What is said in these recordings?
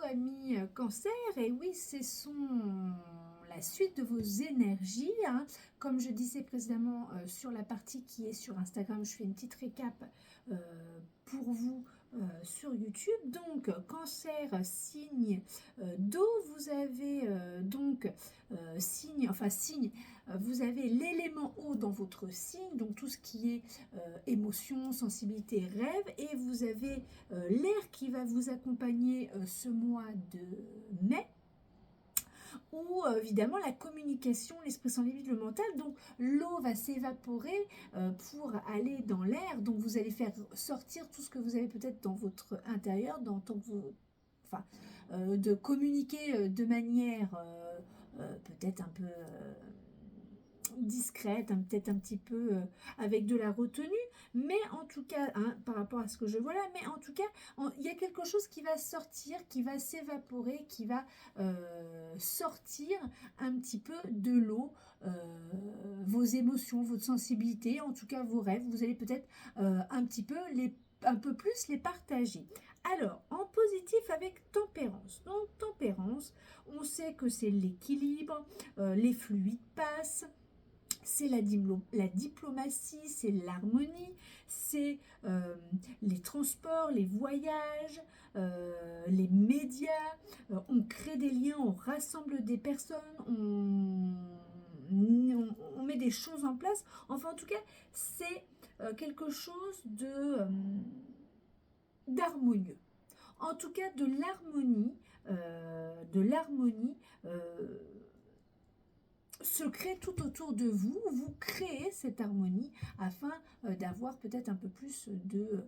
ami Cancer, et oui, c'est la suite de vos énergies, hein. Comme je disais précédemment sur la partie qui est sur Instagram, je fais une petite récap pour vous sur YouTube. Donc, Cancer, signe d'eau, vous avez signe, vous avez l'élément eau dans votre signe, donc tout ce qui est émotion, sensibilité, rêve, et vous avez l'air qui va vous accompagner ce mois de mai, où évidemment la communication, l'esprit libre, le mental, donc l'eau va s'évaporer pour aller dans l'air, donc vous allez faire sortir tout ce que vous avez peut-être dans votre intérieur, dans tant que vous, enfin, de communiquer de manière peut-être un peu discrète, hein, peut-être un petit peu avec de la retenue, mais en tout cas, hein, par rapport à ce que je vois là, mais en tout cas, il y a quelque chose qui va sortir, qui va s'évaporer, qui va sortir un petit peu de l'eau, vos émotions, votre sensibilité, en tout cas vos rêves, vous allez peut-être un peu plus les partager. Alors, en positif avec tempérance. Donc, tempérance, on sait que c'est l'équilibre, les fluides passent, c'est la diplomatie, c'est l'harmonie, c'est les transports, les voyages, les médias, on crée des liens, on rassemble des personnes, on met des choses en place. Enfin, en tout cas, c'est quelque chose d'harmonieux. En tout cas, de l'harmonie se crée tout autour de vous, vous créez cette harmonie afin d'avoir peut-être un peu plus de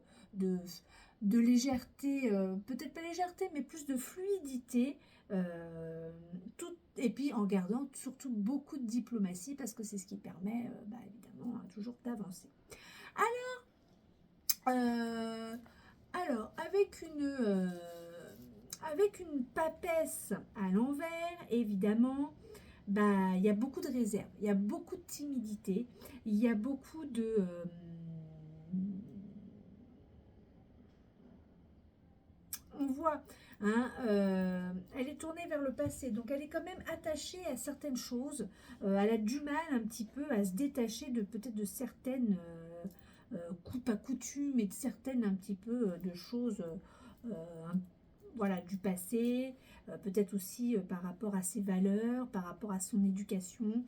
légèreté, peut-être pas légèreté, mais plus de fluidité, et puis en gardant surtout beaucoup de diplomatie, parce que c'est ce qui permet évidemment toujours d'avancer. Euh, alors, avec une papesse à l'envers, évidemment, il y a beaucoup de réserve, il y a beaucoup de timidité, il y a beaucoup de... on voit, hein, elle est tournée vers le passé, donc elle est quand même attachée à certaines choses, elle a du mal un petit peu à se détacher de peut-être de certaines pas coutumes et de certaines un petit peu de choses voilà, du passé, peut-être aussi par rapport à ses valeurs, par rapport à son éducation.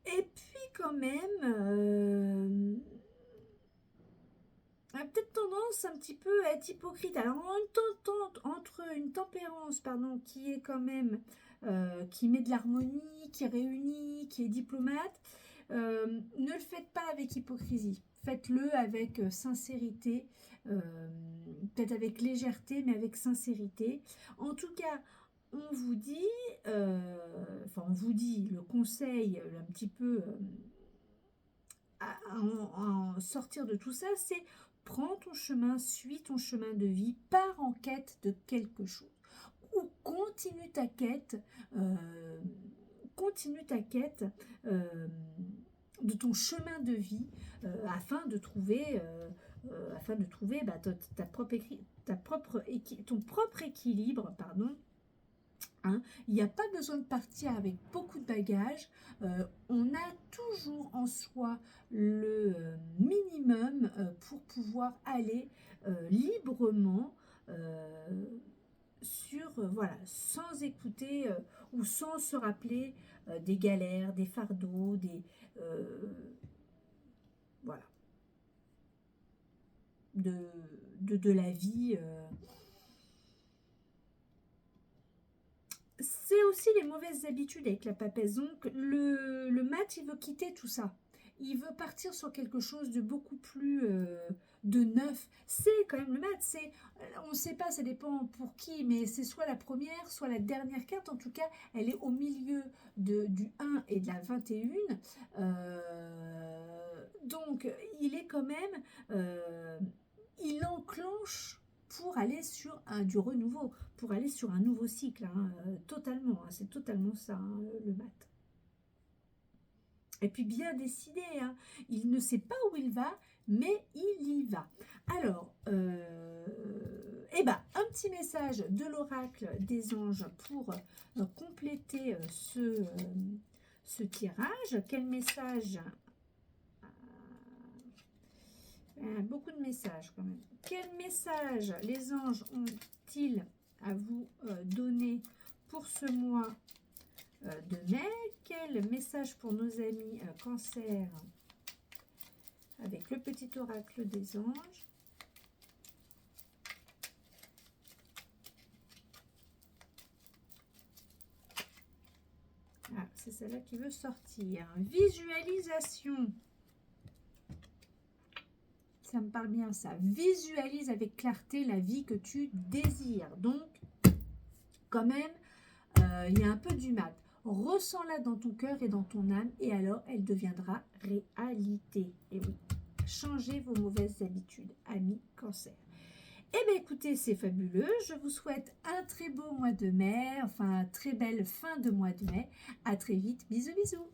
Et puis quand même, a peut-être tendance un petit peu à être hypocrite. Alors entre une tempérance, pardon, qui est quand même, qui met de l'harmonie, qui réunit, qui est diplomate, ne le faites pas avec hypocrisie. Faites-le avec sincérité, peut-être avec légèreté, mais avec sincérité. En tout cas, on vous dit, le conseil un petit peu à sortir de tout ça, c'est prends ton chemin, suis ton chemin de vie, pars en quête de quelque chose. Ou continue ta quête de ton chemin de vie afin de trouver ton propre équilibre, pardon. Hein, il n'y a pas besoin de partir avec beaucoup de bagages. On a toujours en soi le minimum pour pouvoir aller librement voilà, sans écouter ou sans se rappeler des galères, des fardeaux, voilà, de la vie. C'est aussi les mauvaises habitudes avec la papesse. Donc le mat, il veut quitter tout ça. Il veut partir sur quelque chose de beaucoup plus de neuf. C'est quand même le mat. On ne sait pas, ça dépend pour qui, mais c'est soit la première, soit la dernière carte. En tout cas, elle est au milieu du 1 et de la 21. Donc, il est quand même... il enclenche pour aller sur du renouveau, pour aller sur un nouveau cycle, hein, totalement, hein, c'est totalement ça, hein, le mat. Et puis bien décidé, hein, il ne sait pas où il va, mais il y va. Alors, eh ben, un petit message de l'oracle des anges pour compléter ce tirage. Quel message? Beaucoup de messages quand même. Quel message les anges ont-ils à vous donner pour ce mois de mai? Quel message pour nos amis Cancer avec le petit oracle des anges? Ah, c'est celle-là qui veut sortir. Visualisation. Ça me parle bien ça. Visualise avec clarté la vie que tu désires. Donc, quand même, il y a un peu du mal. Ressens-la dans ton cœur et dans ton âme et alors elle deviendra réalité. Et oui, changez vos mauvaises habitudes, amis Cancer. Eh bien écoutez, c'est fabuleux. Je vous souhaite un très beau mois de mai, enfin, très belle fin de mois de mai. À très vite. Bisous, bisous.